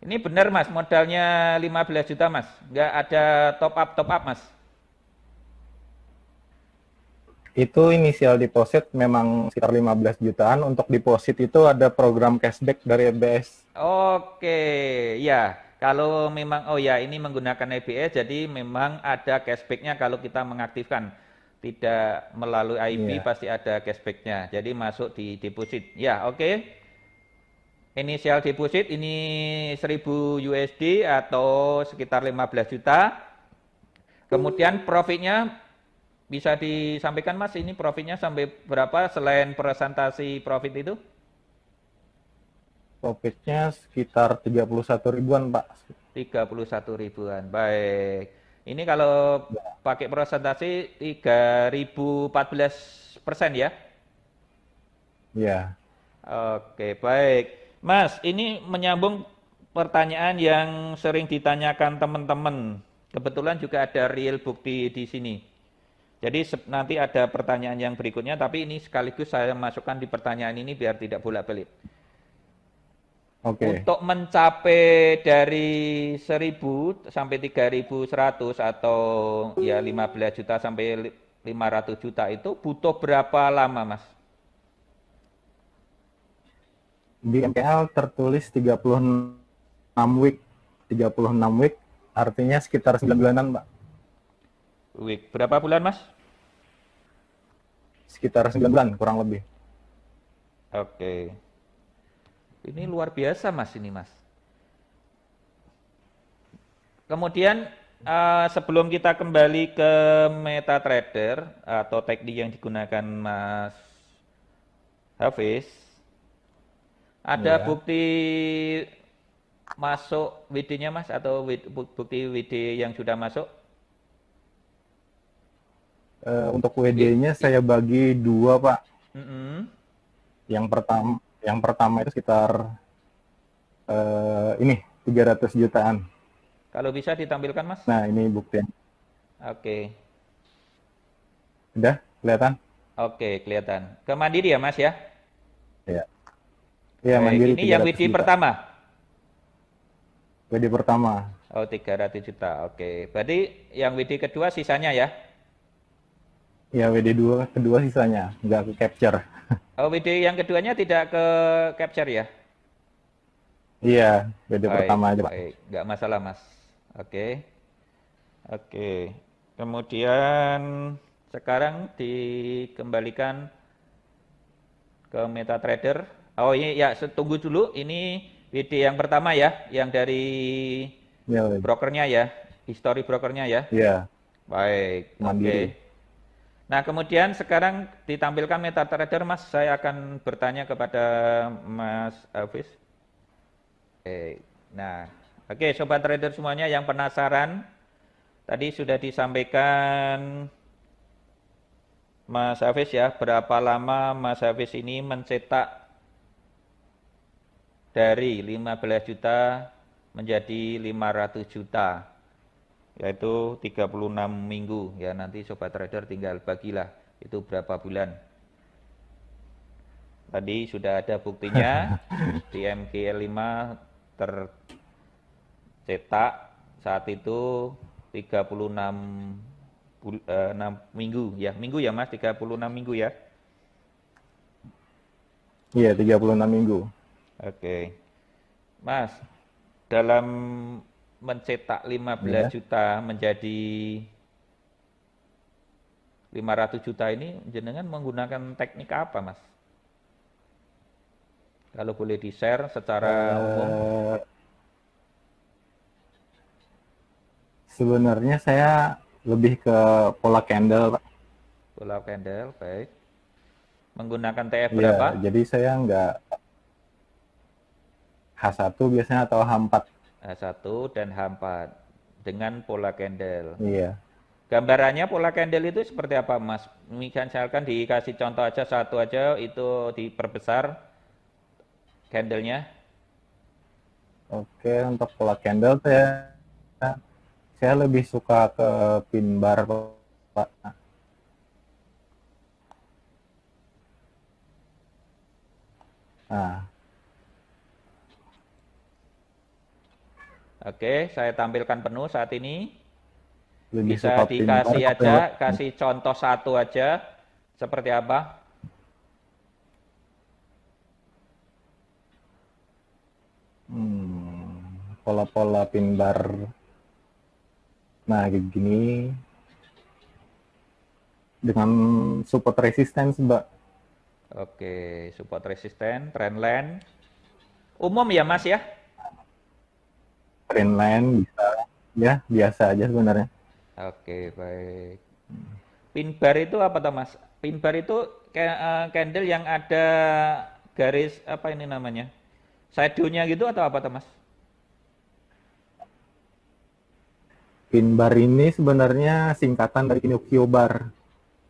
Ini benar Mas, modalnya 15 juta Mas. Nggak ada top up Mas. Itu inisial deposit memang sekitar 15 jutaan. Untuk deposit itu ada program cashback dari EBS. Oke, ya. Kalau memang, oh ya ini menggunakan EBS, jadi memang ada cashbacknya kalau kita mengaktifkan. Tidak melalui IB Iya. pasti ada cashbacknya. Jadi masuk di deposit. Ya, oke. Inisial deposit ini 1000 USD atau sekitar 15 juta. Kemudian profitnya bisa disampaikan Mas, ini profitnya sampai berapa selain presentasi profit itu? Profitnya sekitar 31 ribuan, Pak. 31 ribuan. Baik. Ini kalau pakai presentasi 3014% ya? Iya. Oke, baik. Mas, ini menyambung pertanyaan yang sering ditanyakan teman-teman. Kebetulan juga ada real bukti di sini. Jadi nanti ada pertanyaan yang berikutnya, tapi ini sekaligus saya masukkan di pertanyaan ini biar tidak bolak-balik. Oke. Untuk mencapai dari 1000 sampai 3100 atau ya 15 juta sampai 500 juta itu butuh berapa lama, Mas? Di MPL tertulis 36 week. 36 week artinya sekitar 9 bulanan, Pak. Week. Berapa bulan, Mas? Sekitar 9 bulan kurang lebih. Oke. Ini luar biasa, Mas, ini, Mas. Kemudian sebelum kita kembali ke MetaTrader atau teknik yang digunakan Mas Hafiz, ada Iya. bukti masuk WD-nya Mas atau bukti WD yang sudah masuk? Untuk I- WD-nya i- saya bagi dua, Pak. mm-mm. Yang pertama itu sekitar ini 300 jutaan. Kalau bisa ditampilkan Mas. Nah, ini bukti. Oke, Udah kelihatan? oke kelihatan. Ke Mandiri ya Mas ya? Ya. Iya, Baik, Mandiri ini yang 300 WD juta. pertama. WD pertama. Oh 300 juta, oke. Berarti yang WD kedua sisanya ya? Ya, WD kedua sisanya nggak ke capture. Oh WD yang keduanya tidak ke capture ya? Iya, WD Baik, pertama aja, Pak. baik. Nggak masalah Mas. Oke, oke. Kemudian sekarang dikembalikan ke MetaTrader. Oh ini ya, tunggu dulu. Ini WD yang pertama ya, yang dari Iya, brokernya ya, history brokernya ya. iya, Baik, oke. Mandiri. Nah kemudian sekarang ditampilkan MetaTrader Mas. Saya akan bertanya kepada Mas Hafiz. Oke. Nah, oke sobat trader semuanya yang penasaran, tadi sudah disampaikan Mas Hafiz ya, berapa lama Mas Hafiz ini mencetak dari 15 juta menjadi 500 juta, yaitu 36 minggu. Ya nanti sobat trader tinggal bagilah itu berapa bulan. Tadi sudah ada buktinya di MGL5 tercetak saat itu 36 minggu ya. Minggu ya Mas, 36 minggu ya. Iya, 36 minggu. Oke. Mas, dalam mencetak 15 Iya. juta menjadi 500 juta ini jenengan menggunakan teknik apa, Mas? Kalau boleh di-share secara umum. Eh, Sebenarnya saya lebih ke pola candle, Pak. Pola candle, baik. Menggunakan TF Iya, berapa? jadi saya nggak H1 biasanya atau H4. H1 dan H4 dengan pola candle. Iya. Gambarannya pola candle itu seperti apa, Mas? Misalkan dikasih contoh aja satu aja itu diperbesar candlenya. Oke, untuk pola candle saya lebih suka ke pin bar, Pak. Nah, Oke, saya tampilkan penuh saat ini. Lebih Bisa suka pin bar dikasih apa aja, yang kasih contoh satu aja, seperti apa? pola-pola pin bar. Nah, kayak gini dengan support resistance, Mbak. Oke, support resisten, trendline. Umum ya Mas ya? Trendline bisa, ya biasa aja sebenarnya. Oke, baik. Pin bar itu apa toh Mas? Pin bar itu candle yang ada garis apa ini namanya? Shadow-nya gitu atau apa toh Mas? Pin bar ini sebenarnya singkatan dari Pinocchio bar.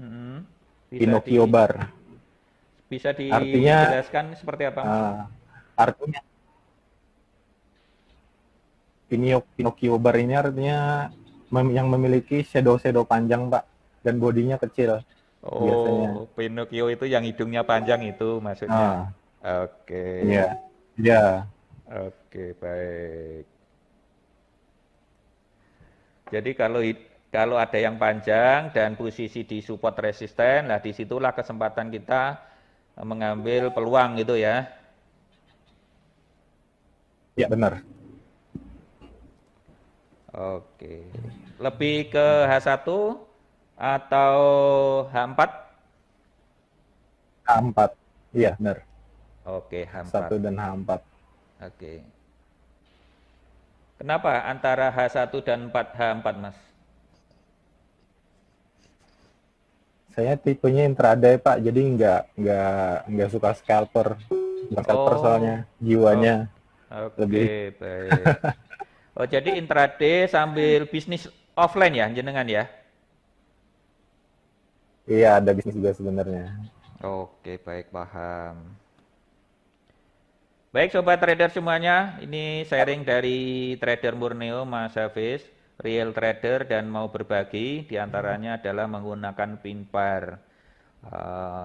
Mm-mm. Bisa Pinocchio bar. bisa Artinya, dijelaskan seperti apa Mas? artinya Pinocchio bar ini artinya yang memiliki shadow panjang, Pak, dan bodinya kecil biasanya. Oh, Pinocchio itu yang hidungnya panjang itu maksudnya. Ah, Oke. iya, iya, Oke, baik. Jadi kalau ada yang panjang dan posisi di support resisten, nah disitulah kesempatan kita mengambil peluang gitu ya. iya benar. Oke. Lebih ke H1 atau H4? H4, iya benar. Oke, H4. 1 dan H4. Oke. Kenapa antara H1 dan H4, Mas? Saya tipenya intraday, Pak, jadi nggak suka scalper. Bukan scalper Oh, soalnya, jiwanya lebih. oke, baik. Oh, jadi intraday sambil bisnis offline ya, jenengan ya? Iya, ada bisnis juga sebenarnya. Oke, baik, paham. Baik, sobat trader semuanya, ini sharing dari Trader Murneo, Mas Hafiz, real trader dan mau berbagi, diantaranya adalah menggunakan pin bar.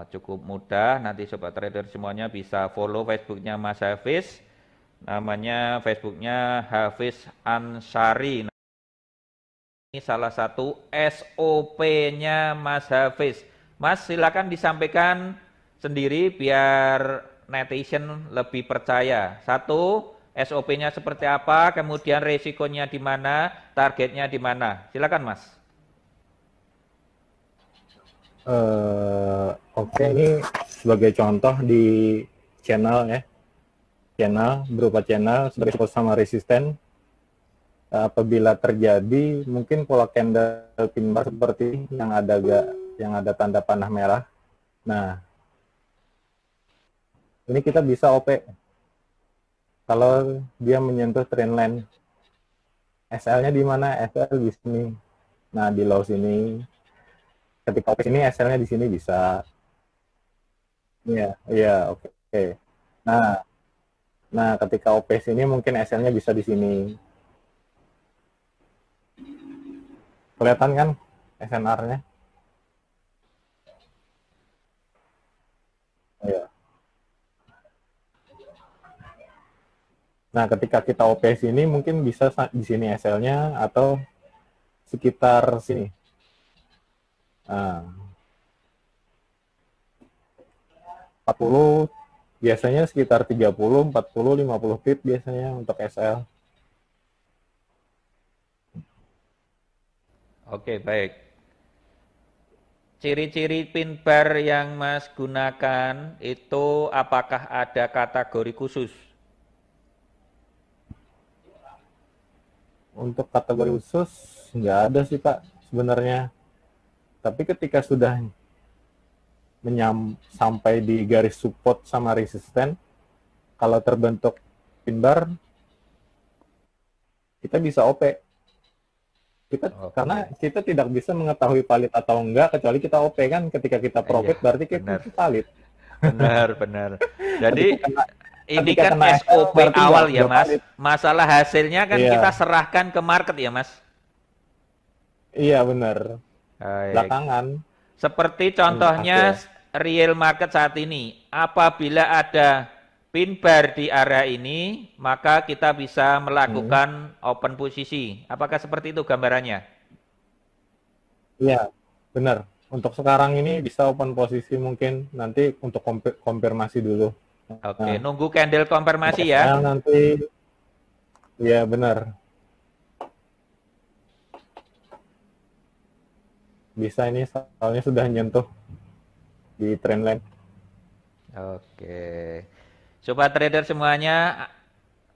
Cukup mudah, nanti sobat trader semuanya bisa follow Facebooknya Mas Hafiz, namanya Facebooknya Hafiz Ansari. Ini salah satu SOP-nya Mas Hafiz. Mas silakan disampaikan sendiri biar netizen lebih percaya. Satu, SOP-nya seperti apa, kemudian resikonya di mana, targetnya di mana. Silakan Mas. Oke, ini sebagai contoh di channel ya. Channel berupa channel sebagai support sama resisten. Apabila terjadi mungkin pola candle pin bar seperti yang ada tanda panah merah. Nah, ini kita bisa OP kalau dia menyentuh trendline. SL-nya di mana? SL di sini. Nah, di low sini. Ketika OP ini SL-nya di sini bisa. Iya, iya, oke. Nah, ketika OP sini mungkin SL-nya bisa di sini. Kelihatan kan SNR-nya? Iya. Nah, ketika kita OP sini mungkin bisa di sini SL-nya atau sekitar sini. Nah, 40 biasanya sekitar 30, 40, 50 pip biasanya untuk SL. Oke, baik. Ciri-ciri pin bar yang Mas gunakan itu apakah ada kategori khusus? Untuk kategori khusus nggak ada sih Pak sebenarnya. Tapi ketika sudah sampai di garis support sama resisten, kalau terbentuk pin bar, kita bisa OP. Karena kita tidak bisa mengetahui valid atau enggak kecuali kita OP kan. Ketika kita profit Iya, berarti kita benar. valid. Benar. Jadi ini ketika kan kena SOP berarti awal ya nggak Mas. valid. Masalah hasilnya kan Iya, kita serahkan ke market ya Mas. iya benar. Baik. Belakangan Seperti contohnya hasil. real market saat ini. Apabila ada pin bar di area ini, maka kita bisa melakukan open posisi. Apakah seperti itu gambarannya? Iya, benar. Untuk sekarang ini bisa open posisi, mungkin nanti untuk konfirmasi dulu. Oke, Nah, nunggu candle untuk konfirmasi ya. SL nanti, ya benar. Bisa ini soalnya sudah nyentuh di trendline. Oke. Sobat trader semuanya,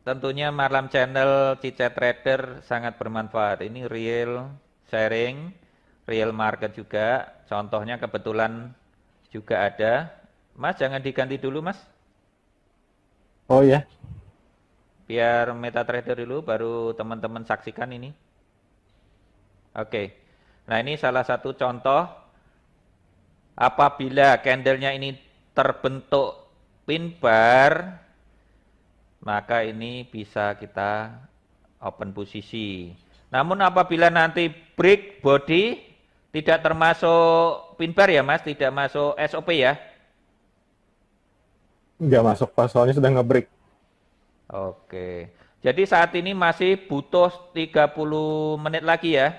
tentunya Malam Channel Cica Trader sangat bermanfaat. Ini real sharing, real market juga. Contohnya kebetulan juga ada. Mas, jangan diganti dulu, Mas. Oh ya, Biar MetaTrader dulu, baru teman-teman saksikan ini. Oke. Nah, ini salah satu contoh apabila candlenya ini terbentuk pin bar, maka ini bisa kita open posisi. Namun apabila nanti break body, tidak termasuk pin bar ya Mas, tidak masuk SOP ya? nggak masuk pas soalnya sudah nge-break. Oke. Jadi saat ini masih butuh 30 menit lagi ya?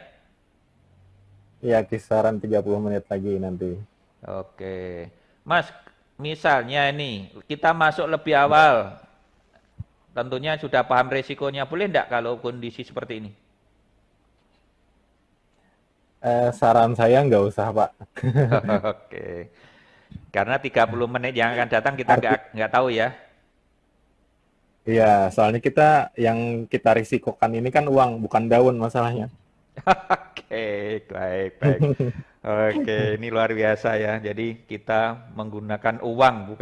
Ya, kisaran 30 menit lagi nanti. Oke. Mas, misalnya ini kita masuk lebih awal, tentunya sudah paham resikonya. Boleh enggak kalau kondisi seperti ini? Saran saya nggak usah, Pak. Oke. Karena 30 menit yang akan datang kita nggak tahu ya. Iya, soalnya yang kita risikokan ini kan uang, bukan daun masalahnya. Oke, baik, baik. Oke, ini luar biasa ya. Jadi kita menggunakan uang,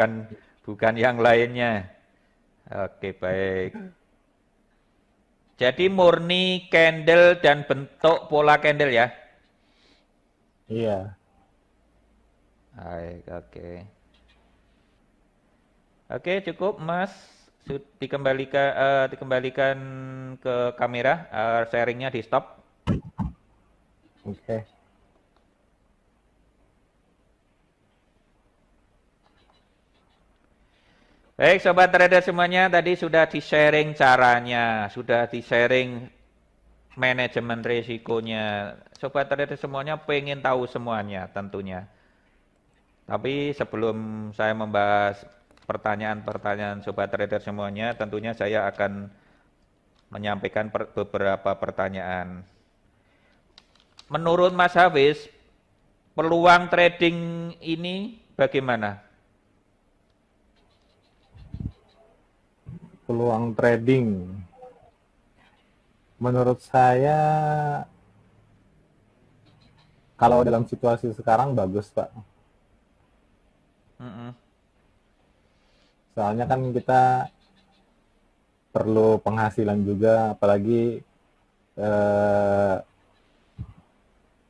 bukan yang lainnya. Oke, baik. Jadi murni candle dan bentuk pola candle ya. Iya. Baik, oke. Oke, cukup Mas. Dikembalikan ke kamera, sharingnya di stop. Oke. Baik, sobat trader semuanya, tadi sudah di-sharing caranya, sudah di-sharing manajemen risikonya. Sobat trader semuanya pengen tahu semuanya tentunya. Tapi sebelum saya membahas pertanyaan-pertanyaan sobat trader semuanya, tentunya saya akan menyampaikan beberapa pertanyaan. Menurut Mas Hafiz, peluang trading ini bagaimana? Peluang trading. Menurut saya, kalau dalam situasi sekarang bagus, Pak. Soalnya kan kita perlu penghasilan juga, apalagi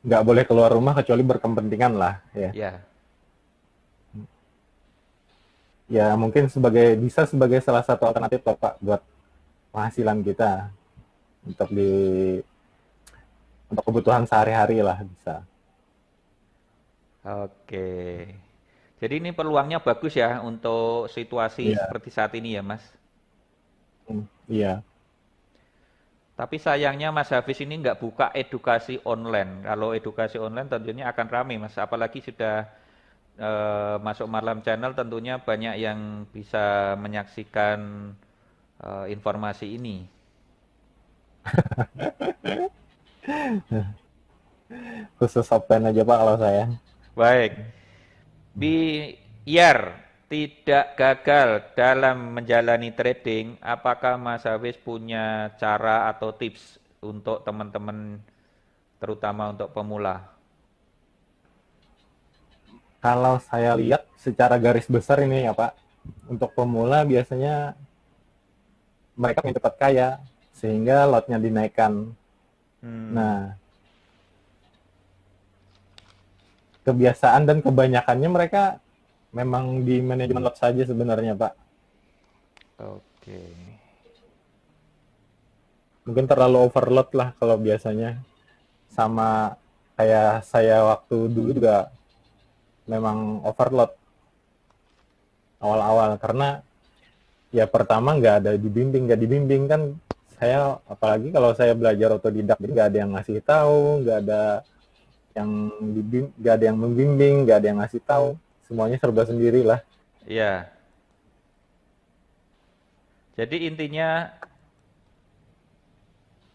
nggak boleh keluar rumah kecuali berkepentingan lah, ya. Ya. Ya mungkin bisa sebagai salah satu alternatif loh, Pak, buat penghasilan kita untuk kebutuhan sehari-hari lah bisa. Oke. Jadi ini peluangnya bagus ya untuk situasi Iya. seperti saat ini ya Mas. Iya. Tapi sayangnya Mas Hafiz ini nggak buka edukasi online. Kalau edukasi online tentunya akan ramai Mas. Apalagi sudah masuk Malam Channel, tentunya banyak yang bisa menyaksikan informasi ini. Khusus offline aja, Pak, kalau saya. Baik. Biar tidak gagal dalam menjalani trading, apakah Mas Hafiz punya cara atau tips untuk teman-teman, terutama untuk pemula? Kalau saya lihat secara garis besar ini ya, Pak, untuk pemula biasanya mereka ingin cepat kaya, sehingga lotnya dinaikkan. Nah, kebiasaan dan kebanyakannya mereka memang di manajemen lot saja sebenarnya, Pak. Oke. Mungkin terlalu overload lah kalau biasanya. Sama kayak saya waktu dulu juga memang overload awal-awal, karena Ya pertama nggak dibimbing kan, saya apalagi kalau saya belajar otodidak, jadi nggak ada yang ngasih tahu, nggak ada yang membimbing, nggak ada yang ngasih tahu, semuanya serba sendiri lah. Iya. Jadi intinya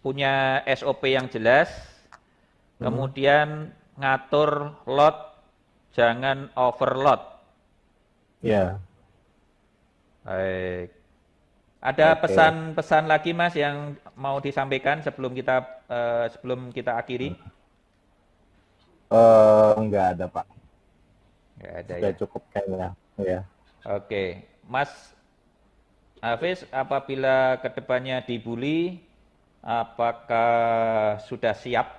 punya SOP yang jelas, kemudian ngatur load, jangan overload. Ya. Baik. Ada Oke. pesan-pesan lagi Mas yang mau disampaikan sebelum kita akhiri? Nggak ada Pak, Nggak ada sudah ya. cukup kayaknya. Ya. Oke, Mas Hafiz, apabila kedepannya dibully, apakah sudah siap?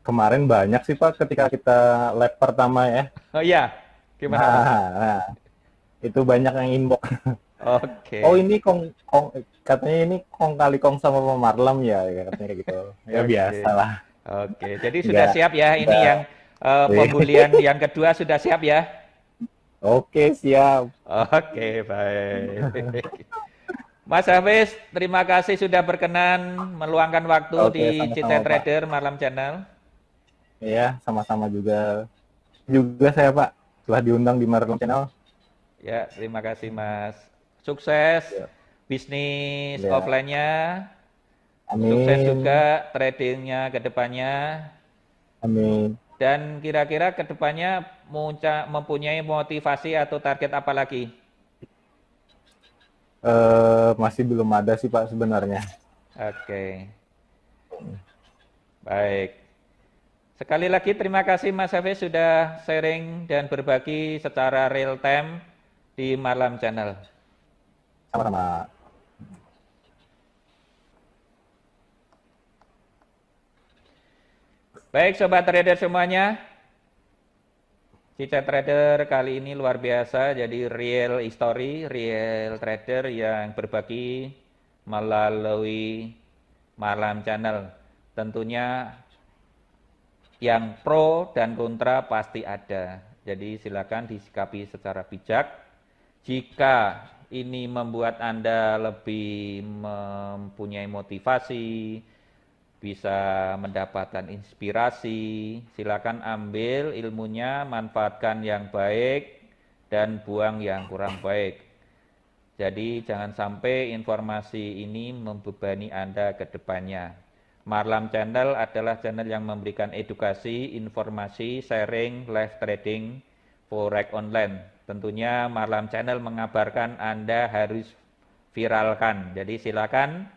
Kemarin banyak sih Pak ketika kita lab pertama ya. Oh iya, gimana Mas? Nah, itu banyak yang inbox. Oke. Oh ini katanya ini kong kali kong sama Pak Marlam ya, katanya kayak gitu. Ya Oke. biasa lah. Oke, jadi sudah siap ya ini nggak. yang pembulian yang kedua sudah siap ya? Oke, siap. Oke, baik. Mas Hafiz, terima kasih sudah berkenan meluangkan waktu Oke, di CT sama-sama Pak. Trader Malam Channel. Iya, sama-sama juga. Juga saya Pak, telah diundang di Marlam Channel. Ya, terima kasih Mas. Sukses Ya. bisnis Ya. offline-nya. Amin. Sukses juga tradingnya ke depannya. Amin. Dan kira-kira ke depannya mempunyai motivasi atau target apa lagi? Masih belum ada sih Pak sebenarnya. Oke. Baik. Sekali lagi terima kasih Mas Hafiz sudah sharing dan berbagi secara real time di Malam Channel. Sama-sama. Baik Sobat Trader semuanya, CT Trader kali ini luar biasa, jadi real history, real trader yang berbagi melalui Malam Channel. Tentunya yang pro dan kontra pasti ada, jadi silakan disikapi secara bijak. Jika ini membuat Anda lebih mempunyai motivasi, bisa mendapatkan inspirasi, silakan ambil ilmunya, manfaatkan yang baik dan buang yang kurang baik. Jadi jangan sampai informasi ini membebani Anda ke depannya. Marlam Channel adalah channel yang memberikan edukasi, informasi, sharing, live trading, forex online. Tentunya Marlam Channel mengabarkan Anda harus viralkan. Jadi silakan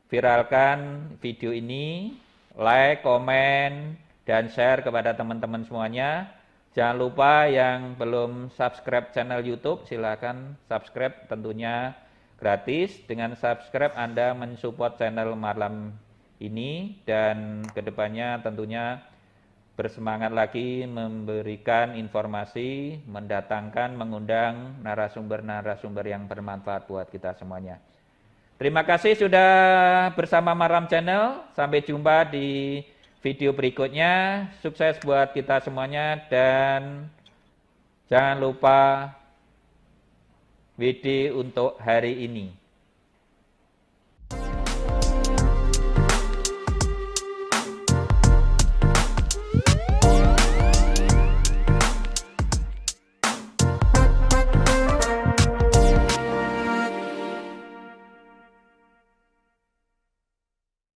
viralkan video ini, like, komen, dan share kepada teman-teman semuanya. Jangan lupa yang belum subscribe channel YouTube, silakan subscribe, tentunya gratis. Dengan subscribe Anda mensupport channel Marlam ini, dan kedepannya tentunya bersemangat lagi memberikan informasi, mendatangkan, mengundang narasumber-narasumber yang bermanfaat buat kita semuanya. Terima kasih sudah bersama Marlam Channel. Sampai jumpa di video berikutnya. Sukses buat kita semuanya dan jangan lupa WD untuk hari ini.